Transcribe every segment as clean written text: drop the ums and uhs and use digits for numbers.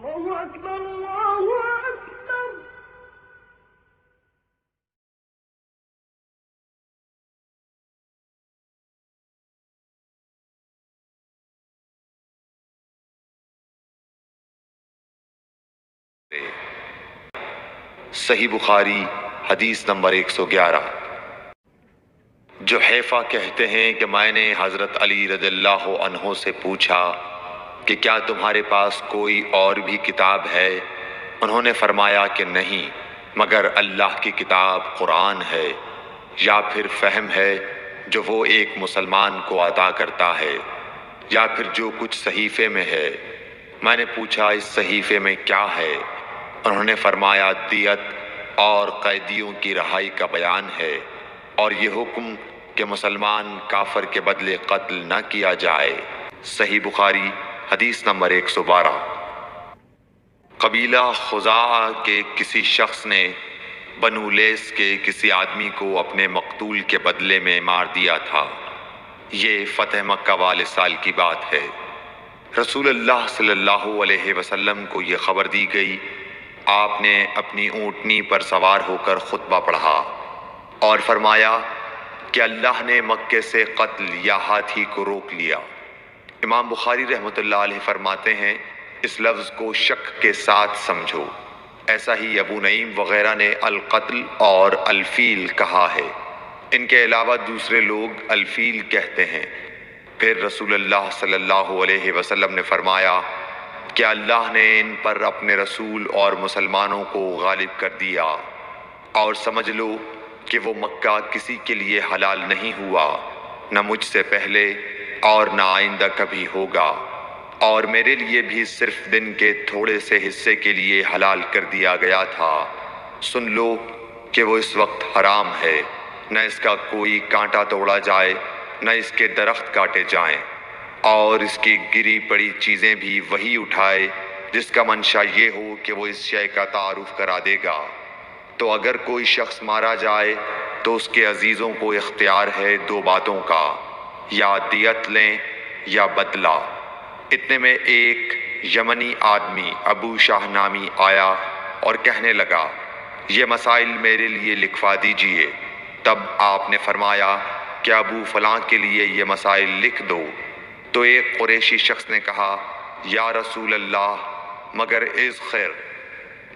الله أكبر الله أكبر. صحیح بخاری حدیث نمبر 111۔ جحیفہ کہتے ہیں کہ میں نے حضرت علی رضی اللہ عنہ سے پوچھا کہ کیا تمہارے پاس کوئی اور بھی کتاب ہے؟ انہوں نے فرمایا کہ نہیں مگر اللہ کی کتاب قرآن ہے، یا پھر فہم ہے جو وہ ایک مسلمان کو عطا کرتا ہے، یا پھر جو کچھ صحیفے میں ہے۔ میں نے پوچھا اس صحیفے میں کیا ہے؟ انہوں نے فرمایا دیت اور قیدیوں کی رہائی کا بیان ہے، اور یہ حکم کہ مسلمان کافر کے بدلے قتل نہ کیا جائے۔ صحیح بخاری حدیث نمبر 112۔ قبیلہ خزاعہ کے کسی شخص نے بنو لیس کے کسی آدمی کو اپنے مقتول کے بدلے میں مار دیا تھا۔ یہ فتح مکہ والے سال کی بات ہے۔ رسول اللہ صلی اللہ علیہ وسلم کو یہ خبر دی گئی۔ آپ نے اپنی اونٹنی پر سوار ہو کر خطبہ پڑھا اور فرمایا کہ اللہ نے مکے سے قتل یا ہاتھی کو روک لیا۔ امام بخاری رحمۃ اللہ علیہ فرماتے ہیں اس لفظ کو شک کے ساتھ سمجھو۔ ایسا ہی ابو نعیم وغیرہ نے القتل اور الفیل کہا ہے۔ ان کے علاوہ دوسرے لوگ الفیل کہتے ہیں۔ پھر رسول اللہ صلی اللہ علیہ وسلم نے فرمایا کہ اللہ نے ان پر اپنے رسول اور مسلمانوں کو غالب کر دیا، اور سمجھ لو کہ وہ مکہ کسی کے لیے حلال نہیں ہوا، نہ مجھ سے پہلے اور نہ آئندہ کبھی ہوگا، اور میرے لیے بھی صرف دن کے تھوڑے سے حصے کے لیے حلال کر دیا گیا تھا۔ سن لو کہ وہ اس وقت حرام ہے، نہ اس کا کوئی کانٹا توڑا جائے، نہ اس کے درخت کاٹے جائیں، اور اس کی گری پڑی چیزیں بھی وہی اٹھائے جس کا منشا یہ ہو کہ وہ اس شے کا تعارف کرا دے گا۔ تو اگر کوئی شخص مارا جائے تو اس کے عزیزوں کو اختیار ہے دو باتوں کا، یا دیت لیں یا بدلہ۔ اتنے میں ایک یمنی آدمی ابو شاہ نامی آیا اور کہنے لگا یہ مسائل میرے لیے لکھوا دیجئے۔ تب آپ نے فرمایا کہ ابو فلاں کے لیے یہ مسائل لکھ دو۔ تو ایک قریشی شخص نے کہا یا رسول اللہ مگر اذخر،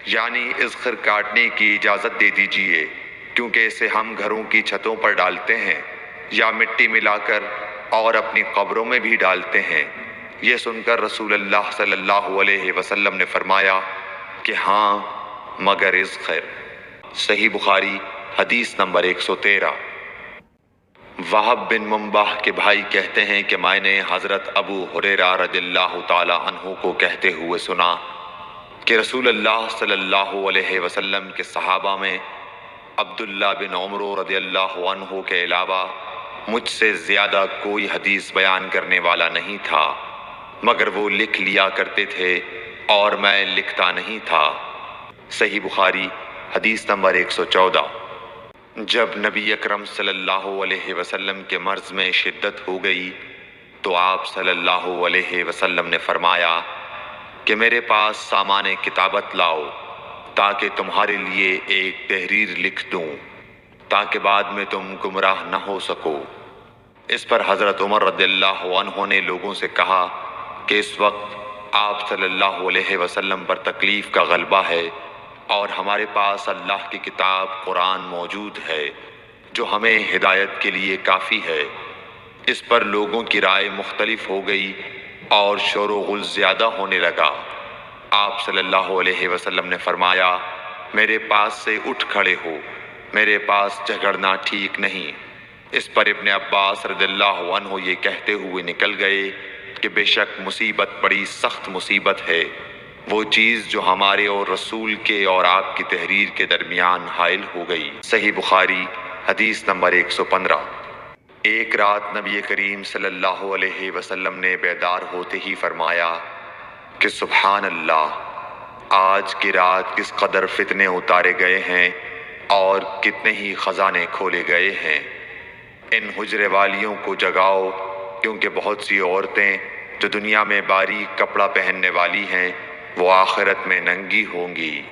یعنی اذخر کاٹنے کی اجازت دے دیجئے، کیونکہ اسے ہم گھروں کی چھتوں پر ڈالتے ہیں یا مٹی ملا کر اور اپنی قبروں میں بھی ڈالتے ہیں۔ یہ سن کر رسول اللہ صلی اللہ علیہ وسلم نے فرمایا کہ ہاں مگر اذخر۔ صحیح بخاری حدیث نمبر 113۔ وہب بن منبح کے بھائی کہتے ہیں کہ میں نے حضرت ابو ہریرہ رضی اللہ تعالی عنہ کو کہتے ہوئے سنا کہ رسول اللہ صلی اللہ علیہ وسلم کے صحابہ میں عبداللہ بن عمر رضی اللہ عنہ کے علاوہ مجھ سے زیادہ کوئی حدیث بیان کرنے والا نہیں تھا، مگر وہ لکھ لیا کرتے تھے اور میں لکھتا نہیں تھا۔ صحیح بخاری حدیث نمبر 114۔ جب نبی اکرم صلی اللہ علیہ وسلم کے مرض میں شدت ہو گئی تو آپ صلی اللہ علیہ وسلم نے فرمایا کہ میرے پاس سامان کتابت لاؤ تاکہ تمہارے لیے ایک تحریر لکھ دوں تاکہ بعد میں تم گمراہ نہ ہو سکو۔ اس پر حضرت عمر رضی اللہ عنہ نے لوگوں سے کہا کہ اس وقت آپ صلی اللہ علیہ وسلم پر تکلیف کا غلبہ ہے اور ہمارے پاس اللہ کی کتاب قرآن موجود ہے جو ہمیں ہدایت کے لیے کافی ہے۔ اس پر لوگوں کی رائے مختلف ہو گئی اور شور و غل زیادہ ہونے لگا۔ آپ صلی اللہ علیہ وسلم نے فرمایا میرے پاس سے اٹھ کھڑے ہو، میرے پاس جھگڑنا ٹھیک نہیں۔ اس پر ابن عباس رضی اللہ عنہ یہ کہتے ہوئے نکل گئے کہ بے شک مصیبت بڑی سخت مصیبت ہے، وہ چیز جو ہمارے اور رسول کے اور آپ کی تحریر کے درمیان حائل ہو گئی۔ صحیح بخاری حدیث نمبر 115۔ ایک رات نبی کریم صلی اللہ علیہ وسلم نے بیدار ہوتے ہی فرمایا کہ سبحان اللہ، آج کی رات کس قدر فتنے اتارے گئے ہیں اور کتنے ہی خزانے کھولے گئے ہیں۔ ان حجرے والیوں کو جگاؤ، کیونکہ بہت سی عورتیں جو دنیا میں باریک کپڑا پہننے والی ہیں وہ آخرت میں ننگی ہوں گی